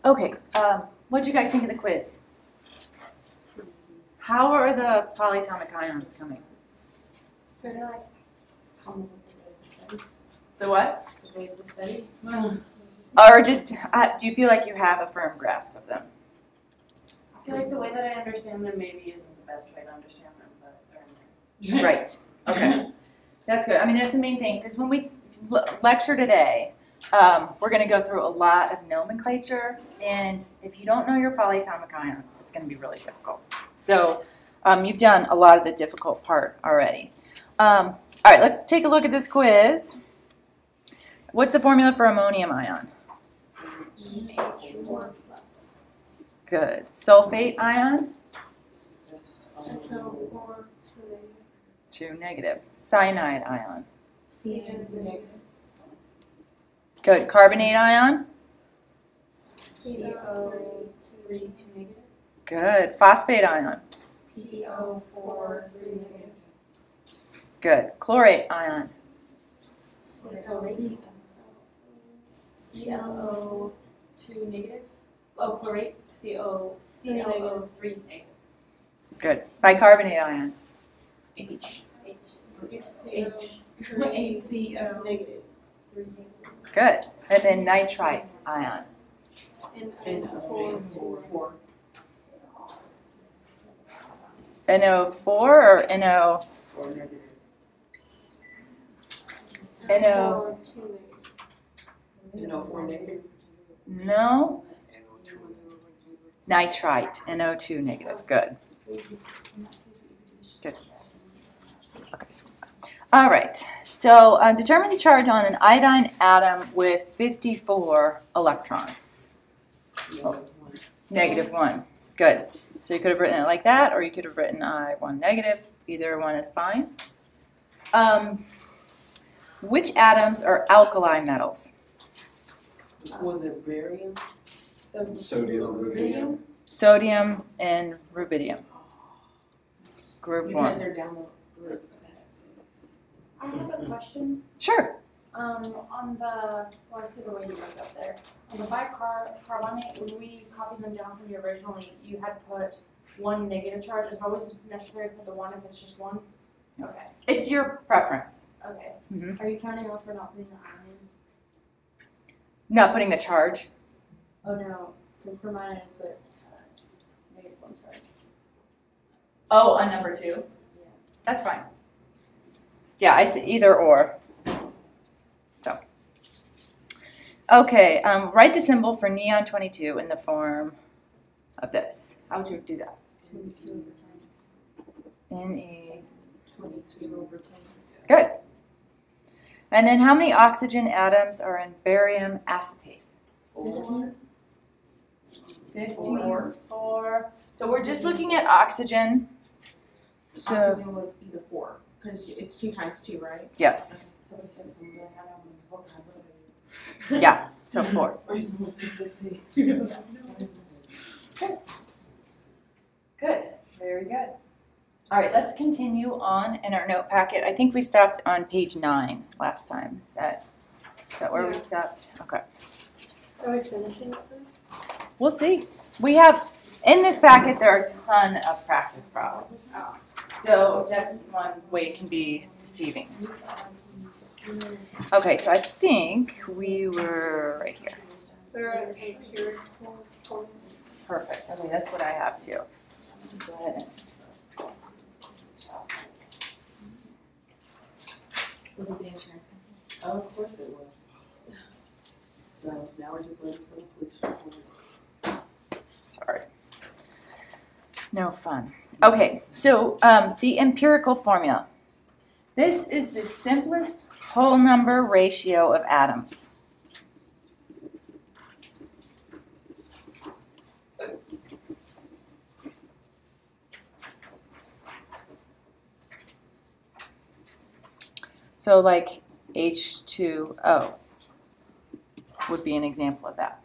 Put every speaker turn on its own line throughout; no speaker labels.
Okay, what do you guys think of the quiz? How are the polyatomic ions coming?
They're like come up with the ways to study.
The what?
The ways to study.
Or just, do you feel like you have a firm grasp of them?
I feel like the way that I understand them maybe isn't the best way to understand them, but they're in there.
Right. Okay. That's good. I mean, that's the main thing, because when we lecture today, we're going to go through a lot of nomenclature, and if you don't know your polyatomic ions, it's going to be really difficult. So you've done a lot of the difficult part already. All right, let's take a look at this quiz. What's the formula for ammonium ion?
H4+.
Good. Sulfate ion?
SO4
2 negative. Cyanide ion?
CN negative.
Good. Carbonate ion?
CO3 2 negative.
Good. Phosphate ion?
PO4 3 negative.
Good. Chlorate ion?
ClO 2 negative. Oh, chlorate. ClO3 negative.
Good. Bicarbonate ion?
HCO negative. 3 negative.
Good. And then nitrite ion?
NO4.
NO4 or NO? NO?
NO4 negative.
No. Nitrite, NO2 negative. Good. Good. Okay. All right. So determine the charge on an iodine atom with 54 electrons. -1. Good. So you could have written it like that, or you could have written I1 negative. Either one is fine. Which atoms are alkali metals?
Was it barium?
Sodium, rubidium.
Sodium and rubidium. Group
Because
1.
they're down the group.
I have a question.
Sure.
On the, well, I see the way you wrote up there. On the bicarbonate, when we copied them down from you originally, you had put 1 negative charge. Is it always necessary to put the 1 if it's just 1? Okay.
It's your preference.
Okay.
Mhm.
Are you counting off for not putting the ion in?
Not putting the charge.
Oh no, because for mine I put -1 charge.
Oh, on number 2?
Yeah.
That's fine. Yeah, I see either or. So, okay, write the symbol for neon 22 in the form of this. How would you do that?
22/10.
Ne.
22/10.
Good. And then how many oxygen atoms are in barium acetate?
15.
15. 4. So we're just looking at oxygen. So,
Oxygen would be the 4, because it's 2 times 2, right?
yes.
Somebody said something like that on the vocabulary.
Yeah, so 4. Good. Very good. All right, let's continue on in our note packet. I think we stopped on page 9 last time. Is that where we stopped? Okay.
Are we finishing it soon?
We'll see. We have, in this packet, there are a ton of practice problems. So that's one way it can be deceiving. Okay, so I think we were right here. Perfect. Okay, that's what I have too. Go ahead and.
Was it the insurance company? Oh, of course it was. So now we're just waiting for the police report.
Sorry. No fun. Okay, so the empirical formula. This is the simplest whole number ratio of atoms. So like H2O would be an example of that.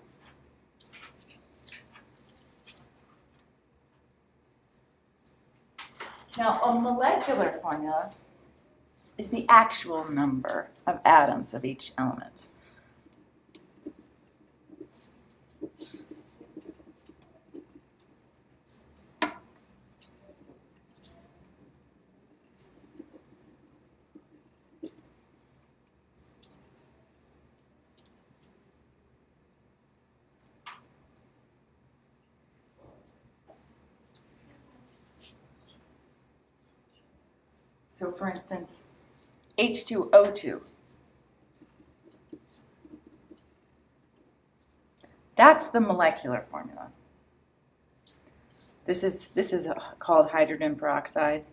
Now, a molecular formula is the actual number of atoms of each element. So for instance, H2O2. That's the molecular formula. This is called hydrogen peroxide.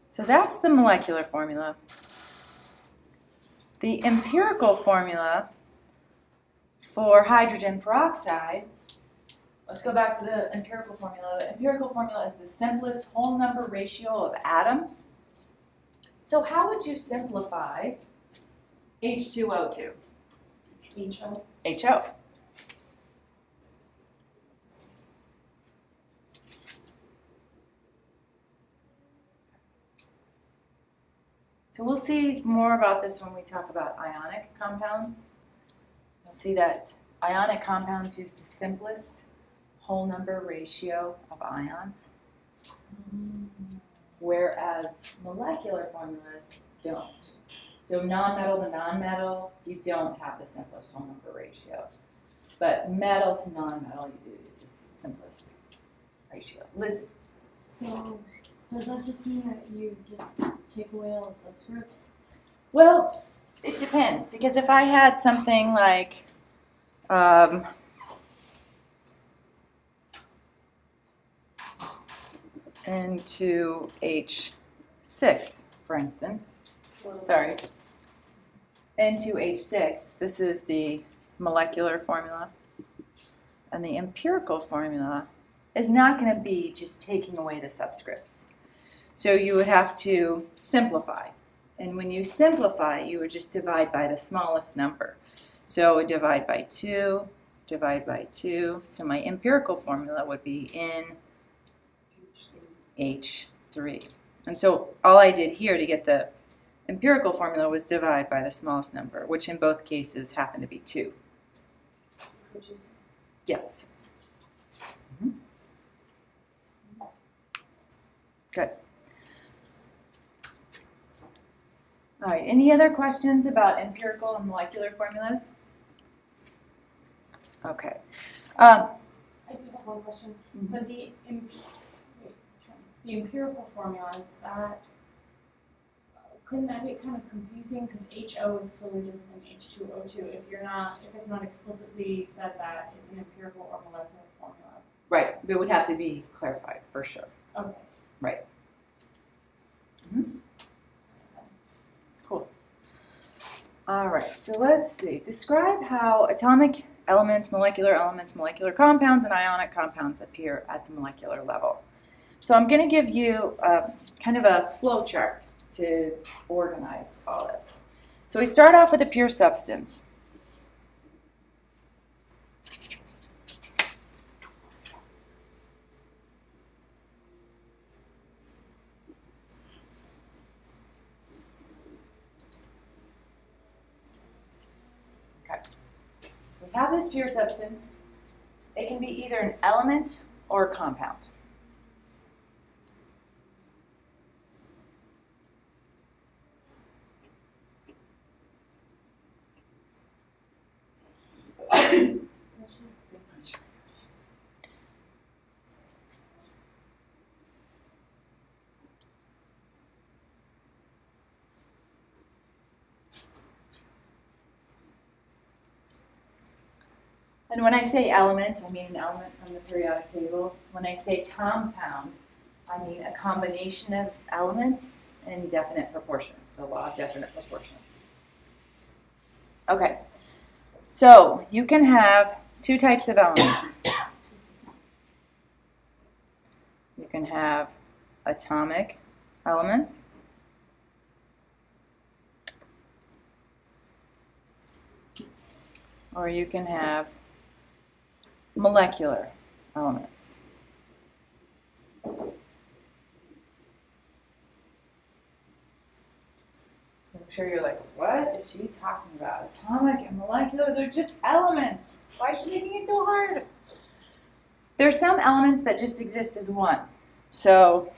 So that's the molecular formula. The empirical formula for hydrogen peroxide, let's go back to the empirical formula. The empirical formula is the simplest whole number ratio of atoms. So how would you simplify H2O2?
HO.
HO. So we'll see more about this when we talk about ionic compounds. You'll see that ionic compounds use the simplest whole number ratio of ions, whereas molecular formulas don't. So non-metal to non-metal, you don't have the simplest whole number ratio. But metal to non-metal, you do use the simplest ratio. Liz?
So, does that just mean that you just take away all the subscripts?
Well, it depends, because if I had something like N2H6, for instance, sorry, N2H6, this is the molecular formula, and the empirical formula is not going to be just taking away the subscripts. So you would have to simplify. And when you simplify, you would just divide by the smallest number. So divide by 2, divide by 2. So my empirical formula would be NH3. And so all I did here to get the empirical formula was divide by the smallest number, which in both cases happened to be 2. Yes. Good. All right, any other questions about empirical and molecular formulas? Okay.
I do have one question. For the empirical formula, is that, couldn't that get kind of confusing? Because HO is clearly different than H2O2 if it's not explicitly said that it's an empirical or molecular formula.
Right, it would have to be clarified for sure.
Okay.
Right. Mm-hmm. Cool. All right, so let's see. Describe how atomic elements, molecular compounds, and ionic compounds appear at the molecular level. So I'm going to give you kind of a flow chart to organize all this. So we start off with a pure substance. Have this pure substance. It can be either an element or a compound. And when I say element, I mean an element from the periodic table. When I say compound, I mean a combination of elements in definite proportions, the law of definite proportions. Okay, so you can have two types of elements. You can have atomic elements, or you can have molecular elements. I'm sure you're like, what is she talking about? Atomic and molecular, they're just elements. Why is she making it so hard? There's some elements that just exist as one. So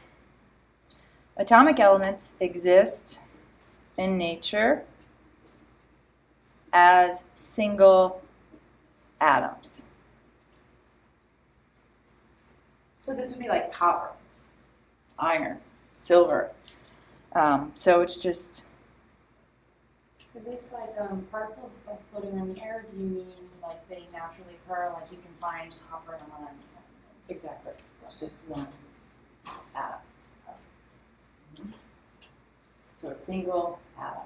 atomic elements exist in nature as single atoms. So this would be like copper. iron, silver. So it's just,
Is this like particles like floating in the air? Do you mean like they naturally occur, like you can find copper in a lemon?
exactly, it's just one atom. So a single atom.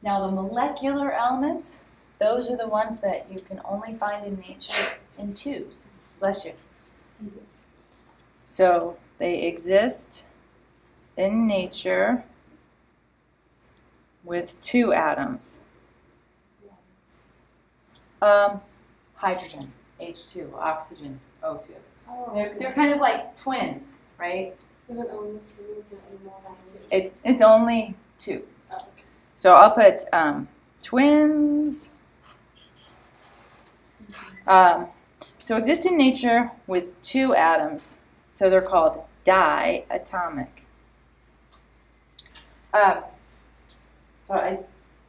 Now the molecular elements, those are the ones that you can only find in nature in twos. Bless you. So they exist in nature with two atoms. Hydrogen, H2, oxygen, O2.
Oh,
They're kind of like twins, right?
Is it only two? Is it more than two?
It's only two.
Oh, okay.
So I'll put twins. So exist in nature with two atoms. So they're called diatomic. So I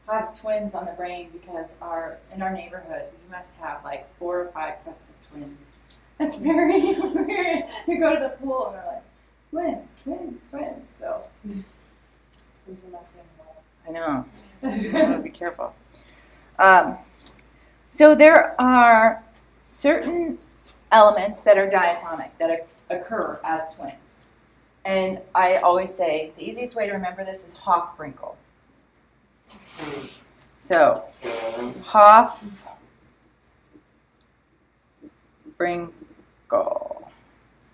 have twins on the brain because in our neighborhood we must have like 4 or 5 sets of twins. That's very weird. You go to the pool and they're like, twins, twins, twins. So I know. You want to be careful. So there are certain elements that are diatomic, that occur as twins. And I always say the easiest way to remember this is Hofbrinkel. So Hofbrinkel.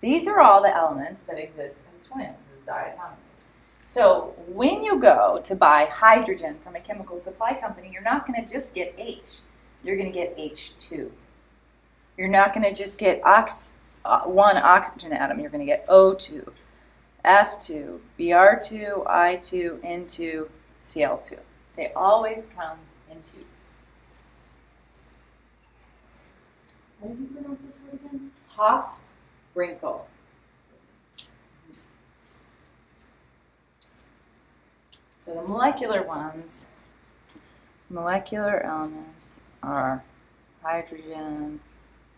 These are all the elements that exist as twins, as diatomics. So when you go to buy hydrogen from a chemical supply company, you're not going to just get H. You're going to get H2. You're not going to just get one oxygen atom. You're going to get O2, F2, Br2, I2, N2, Cl2. They always come in twos.
How did you pronounce this word again?
Hofbrinkel. So the molecular ones, molecular elements are hydrogen,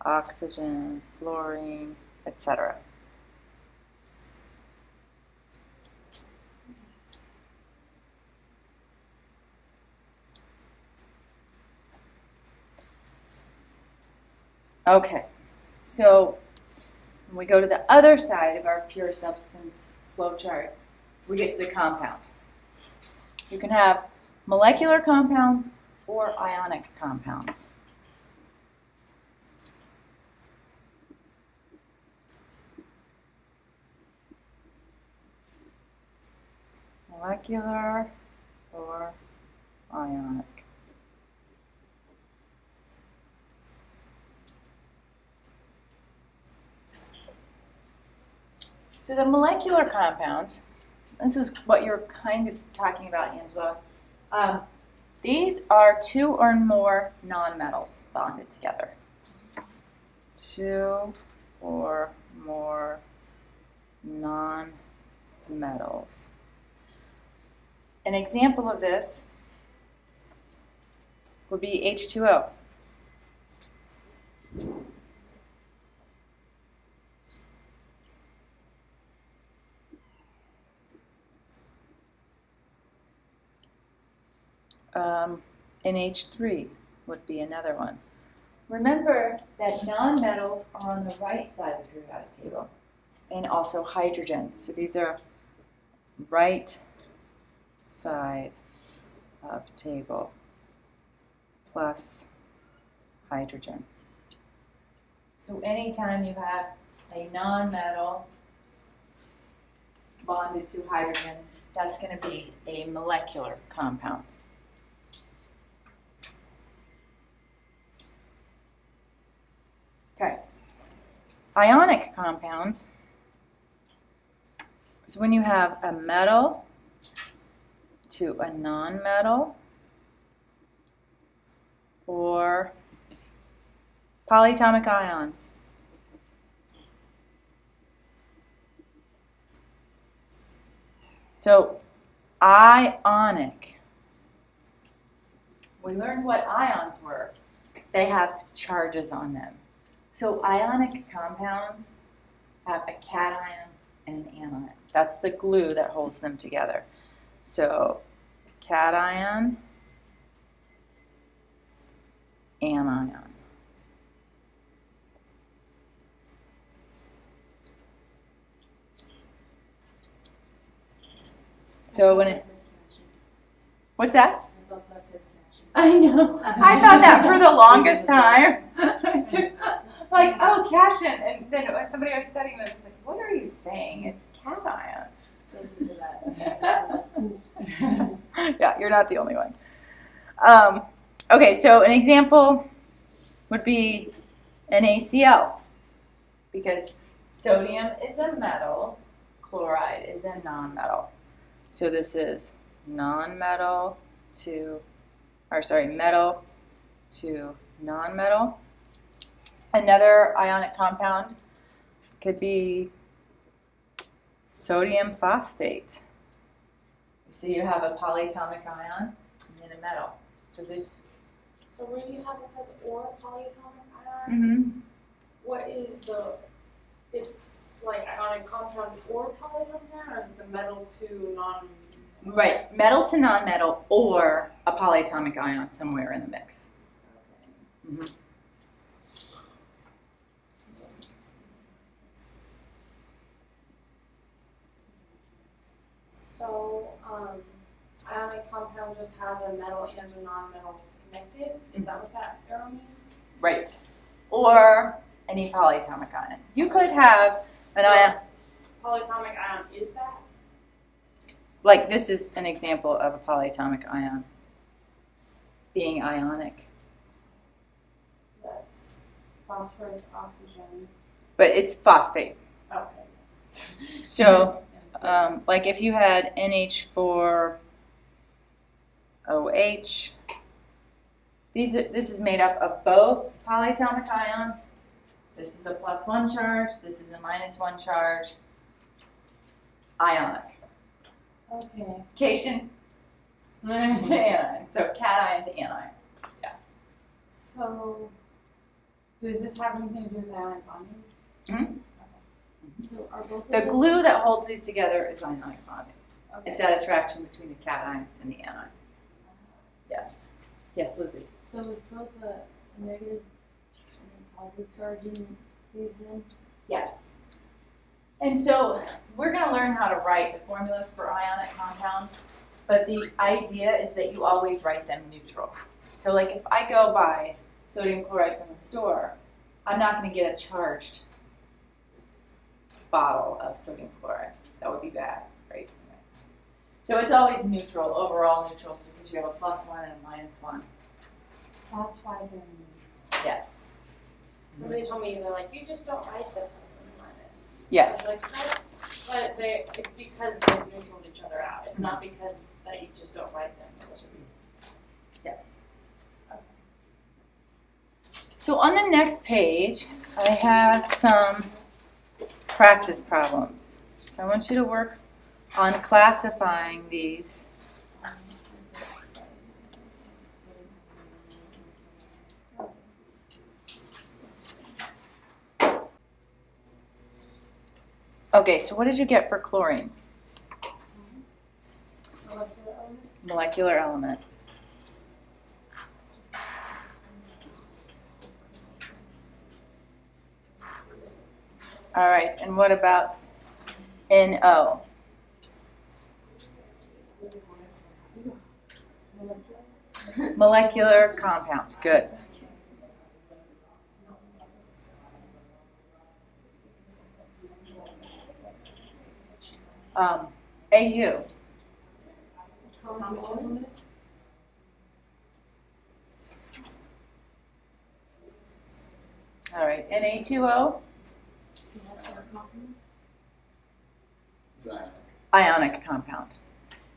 oxygen, fluorine, etc. Okay, so when we go to the other side of our pure substance flow chart, we get to the compound. You can have molecular compounds or ionic compounds. Molecular or ionic. So the molecular compounds, this is what you're kind of talking about, Angela. These are 2 or more nonmetals bonded together. 2 or more nonmetals. An example of this would be H2O. NH3 would be another one. Remember that nonmetals are on the right side of the periodic table, and also hydrogen. So these are right side of table plus hydrogen. So anytime you have a nonmetal bonded to hydrogen, that's going to be a molecular compound. Okay. Ionic compounds is when you have a metal to a nonmetal or polyatomic ions. So ionic, we learned what ions were. They have charges on them. So ionic compounds have a cation and an anion. That's the glue that holds them together. So cation, anion. So when it, what's that?
I thought that said cation.
I know. I thought that for the longest time. Like, oh, cation. And then somebody I was studying this was like, what are you saying? It's cation.
Thank you for that.
Yeah, you're not the only one. Okay, so an example would be NaCl, because sodium is a metal, chloride is a nonmetal. So this is nonmetal to, or sorry, metal to nonmetal. Another ionic compound could be sodium phosphate. So you have a polyatomic ion and then a metal. So this.
So where you have it says or polyatomic ion,
Mm-hmm.
what is it's like ionic compound or polyatomic ion, or is it the metal to non?
Right, metal to nonmetal or a polyatomic ion somewhere in the mix.
Okay.
Mm-hmm.
So, ionic compound just has a metal and a non-metal connected? Is that what that arrow means?
Right, or any polyatomic ion. You could have an ion.
Polyatomic ion is that?
Like this is an example of a polyatomic ion being ionic.
So that's phosphorus, oxygen.
But it's phosphate.
Okay, yes.
So, like if you had NH4OH, this is made up of both polyatomic ions. This is a +1 charge, this is a -1 charge. Ionic.
Okay.
Cation to anion. So cation to anion. Yeah.
So, does this have anything to do with ionic bonding?
Mm-hmm.
So are both of
The
them-
glue that holds these together is ionic bonding.
Okay.
It's that attraction between the cation and the anion. Yes. Yes, Lizzie.
So is both a negative and a positive charge in these then?
Yes. And so we're going to learn how to write the formulas for ionic compounds, but the idea is that you always write them neutral. So like if I go buy sodium chloride from the store, I'm not going to get a charged bottle of sodium chloride. That would be bad, right? So it's always neutral, overall neutral, so because you have a +1 and a -1.
That's why they're neutral.
Yes.
Somebody told me, they're like, you just don't write the plus and the minus.
Yes.
I was like, no, but it's because they neutral each other out. It's not because that you just don't write them. Those would be.
Yes. Okay. So on the next page, I have some practice problems. So I want you to work on classifying these. Okay, so what did you get for chlorine? Molecular elements. All right, and what about NO? Molecular compound, good. AU. All right, Na2O.
It's ionic.
Ionic compound.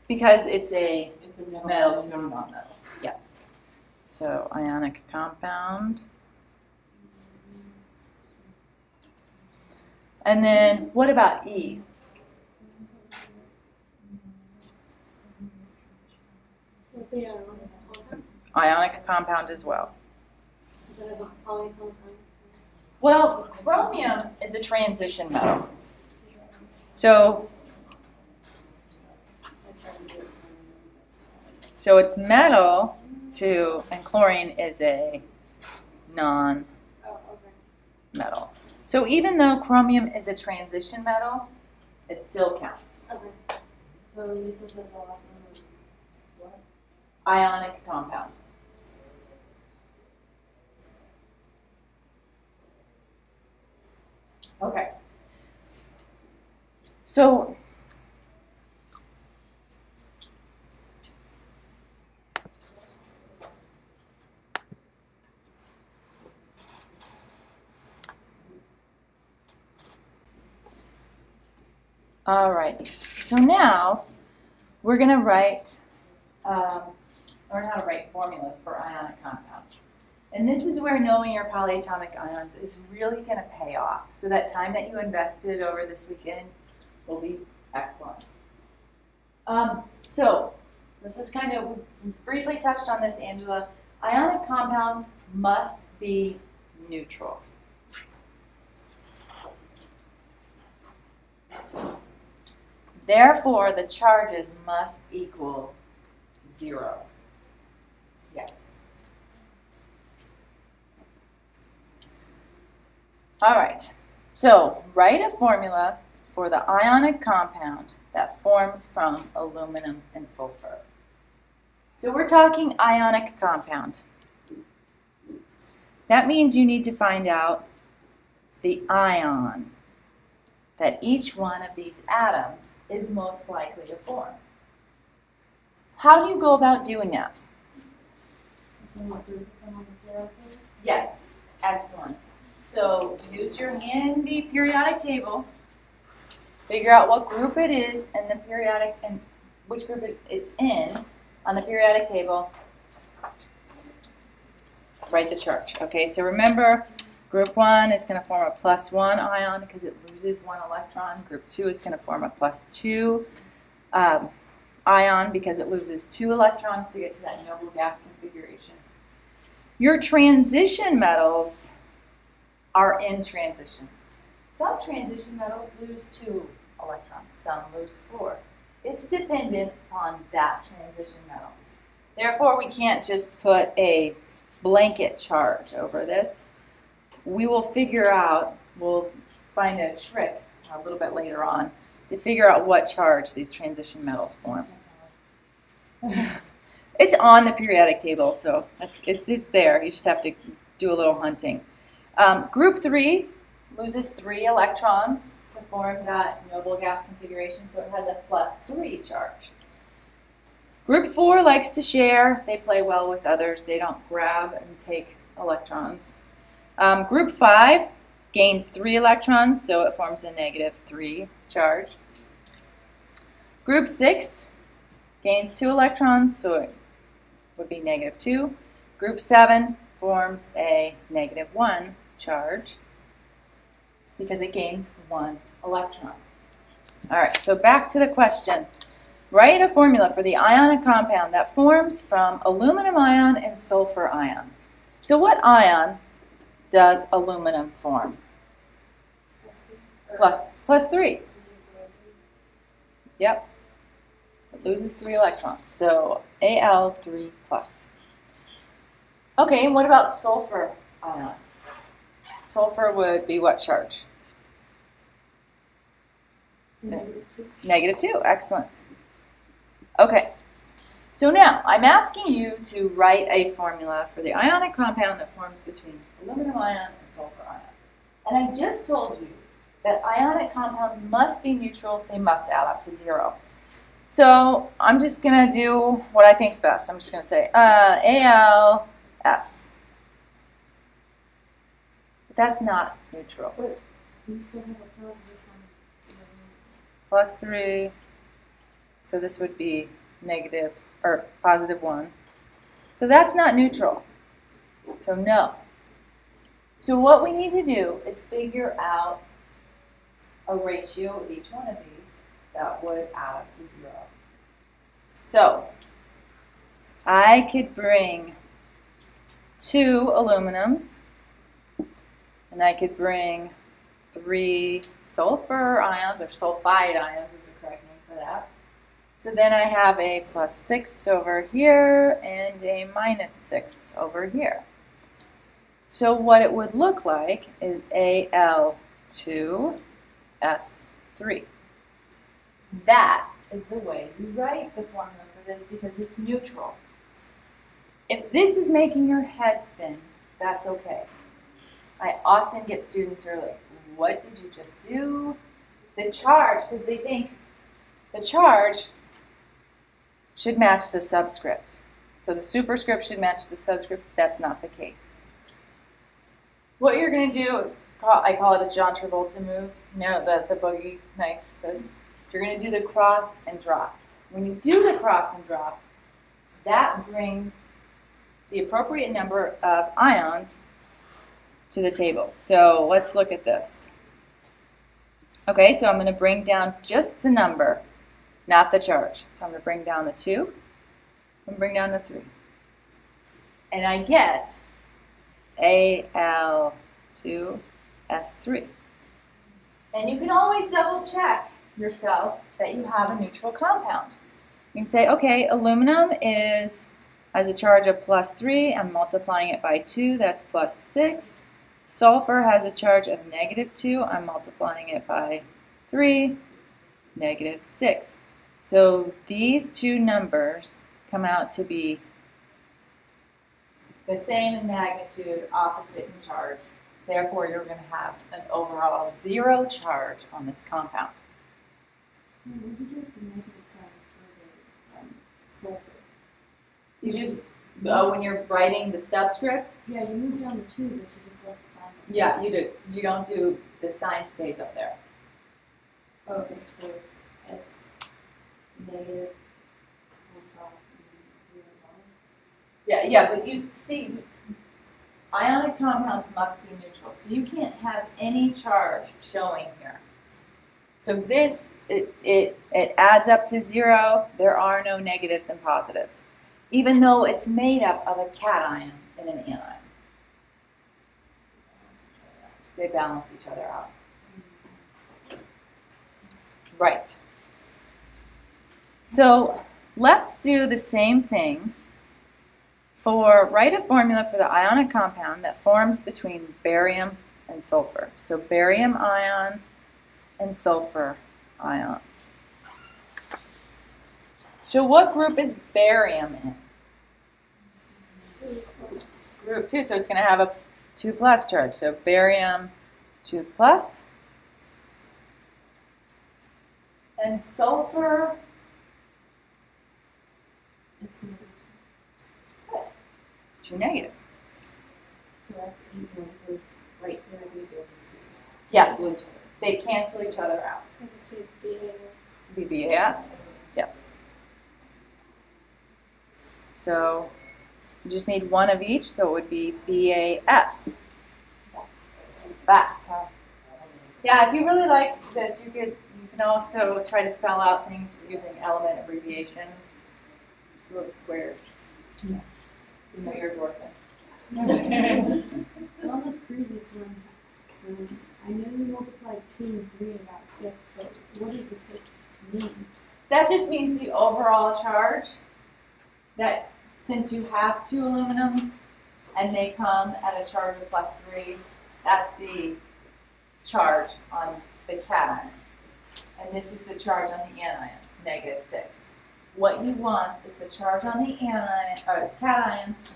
Because it's a
It's a
metal to non-metal. Yes. So ionic compound. And then what about E? Ionic compound as well.
So it has a polyatomic ion.
Well, chromium is a transition metal. So it's metal to, and chlorine is a non-metal. So even though chromium is a transition metal, it still counts.
Okay.
So you said that the last one was what?
Ionic compound. Okay. So alrighty. So now we're going to learn how to write formulas for ionic compounds. And this is where knowing your polyatomic ions is really going to pay off. So that time that you invested over this weekend will be excellent. So this is kind of, we briefly touched on this, Angela. Ionic compounds must be neutral. Therefore, the charges must equal 0. Yes. All right. So write a formula for the ionic compound that forms from aluminum and sulfur. So we're talking ionic compound. That means you need to find out the ion that each one of these atoms is most likely to form. How do you go about doing that? Yes, excellent. So use your handy periodic table, figure out what group it is and the periodic and which group it's in on the periodic table. Write the charge. Okay, so remember, group 1 is going to form a +1 ion because it loses 1 electron. Group 2 is going to form a +2 ion because it loses 2 electrons to get to that noble gas configuration. Your transition metals are in transition. Some transition metals lose 2 electrons, some lose 4. It's dependent on that transition metal. Therefore, we can't just put a blanket charge over this. We will figure out, we'll find a trick a little bit later on to figure out what charge these transition metals form. It's on the periodic table, so it's there. You just have to do a little hunting. Group 3 loses 3 electrons to form that noble gas configuration, so it has a +3 charge. Group 4 likes to share. They play well with others. They don't grab and take electrons. Group 5 gains 3 electrons, so it forms a -3 charge. Group 6 gains 2 electrons, so it would be -2. Group 7 forms a -1 charge because it gains 1 electron. All right, so back to the question. Write a formula for the ionic compound that forms from aluminum ion and sulfur ion. So what ion does aluminum form? +3. Yep. It loses 3 electrons. So Al3+. Okay, and what about sulfur ion? Sulfur would be what charge? -2. Excellent. Okay. So now I'm asking you to write a formula for the ionic compound that forms between aluminum ion and sulfur ion. And I just told you that ionic compounds must be neutral. They must add up to 0. So I'm just going to do what I think is best. I'm just going to say ALS. But that's not neutral.
But you still have a positive
+3. So this would be +1. So that's not neutral. So no. So what we need to do is figure out a ratio of each one of these that would add up to 0. So I could bring 2 aluminums And I could bring 3 sulfur ions, or sulfide ions is the correct name for that. So then I have a +6 over here and a -6 over here. So what it would look like is Al2S3. That is the way you write the formula for this because it's neutral. If this is making your head spin, that's okay. I often get students who are like, what did you just do? The charge, because they think the charge should match the subscript. So the superscript should match the subscript. That's not the case. What you're going to do is, I call it a John Travolta move. You know, the Boogie Nights, this. You're going to do the cross and drop. When you do the cross and drop, that brings the appropriate number of ions to the table. So let's look at this. Okay, so I'm going to bring down just the number, not the charge. So I'm going to bring down the 2 and bring down the 3. And I get Al2S3. And you can always double check yourself that you have a neutral compound. You can say, okay, aluminum has a charge of +3. I'm multiplying it by 2. That's +6. Sulfur has a charge of -2. I'm multiplying it by 3, -6. So these two numbers come out to be the same in magnitude, opposite in charge. Therefore, you're going to have an overall 0 charge on this compound.
What did you have the negative sign for the sulfur?
You just, when you're writing the subscript,
Yeah, you moved down the 2, but you just left the sign.
yeah, you do. You don't do, the sign stays up there.
Okay, so it's S negative on top and 3 on bottom.
Yeah, but you see, ionic compounds must be neutral, so you can't have any charge showing here. So this, it adds up to 0. There are no negatives and positives, even though it's made up of a cation and an anion. They balance each other out. Right. So let's do the same thing write a formula for the ionic compound that forms between barium and sulfur. So barium ion and sulfur ion. So what group is barium in? Group 2, so it's going to have a 2+ charge. So barium 2+. And sulfur,
It's negative
2 negative.
2. So that's easier because right there they just
Yes,
cancel each other.
they cancel each other out.
So this would be
BBAS, yes. So you just need one of each, so it would be BAS. BAS, huh? Yeah, if you really like this, you can also try to spell out things using element abbreviations. Just little squares. You know you're dwarfing.
So on the previous one, I know you multiplied 2 and 3 and got 6, but what does the 6 mean?
That just means the overall charge, that since you have 2 aluminums and they come at a charge of +3, that's the charge on the cations. And this is the charge on the anions, -6. What you want is the charge on the cations and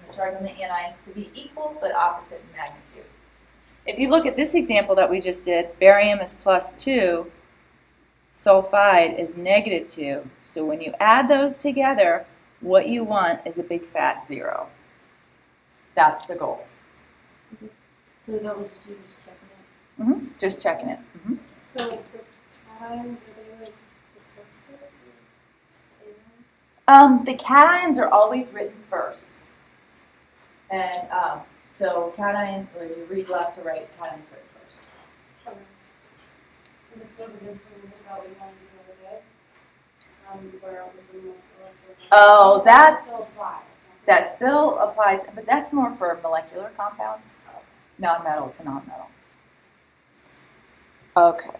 the charge on the anions to be equal but opposite in magnitude. If you look at this example that we just did, barium is +2, sulfide is -2. So when you add those together, what you want is a big fat 0. That's the goal.
So that was just you just checking it.
Just checking it.
So the times, are they like the subscripts?
The cations are always written first. And so cation, or you read left to right, cation written first.
Okay. So this goes against the rules that we had the other day. Where it was the most electric.
Oh, that's,
Still apply.
that still applies, but that's more for molecular compounds, non-metal to non-metal. Okay.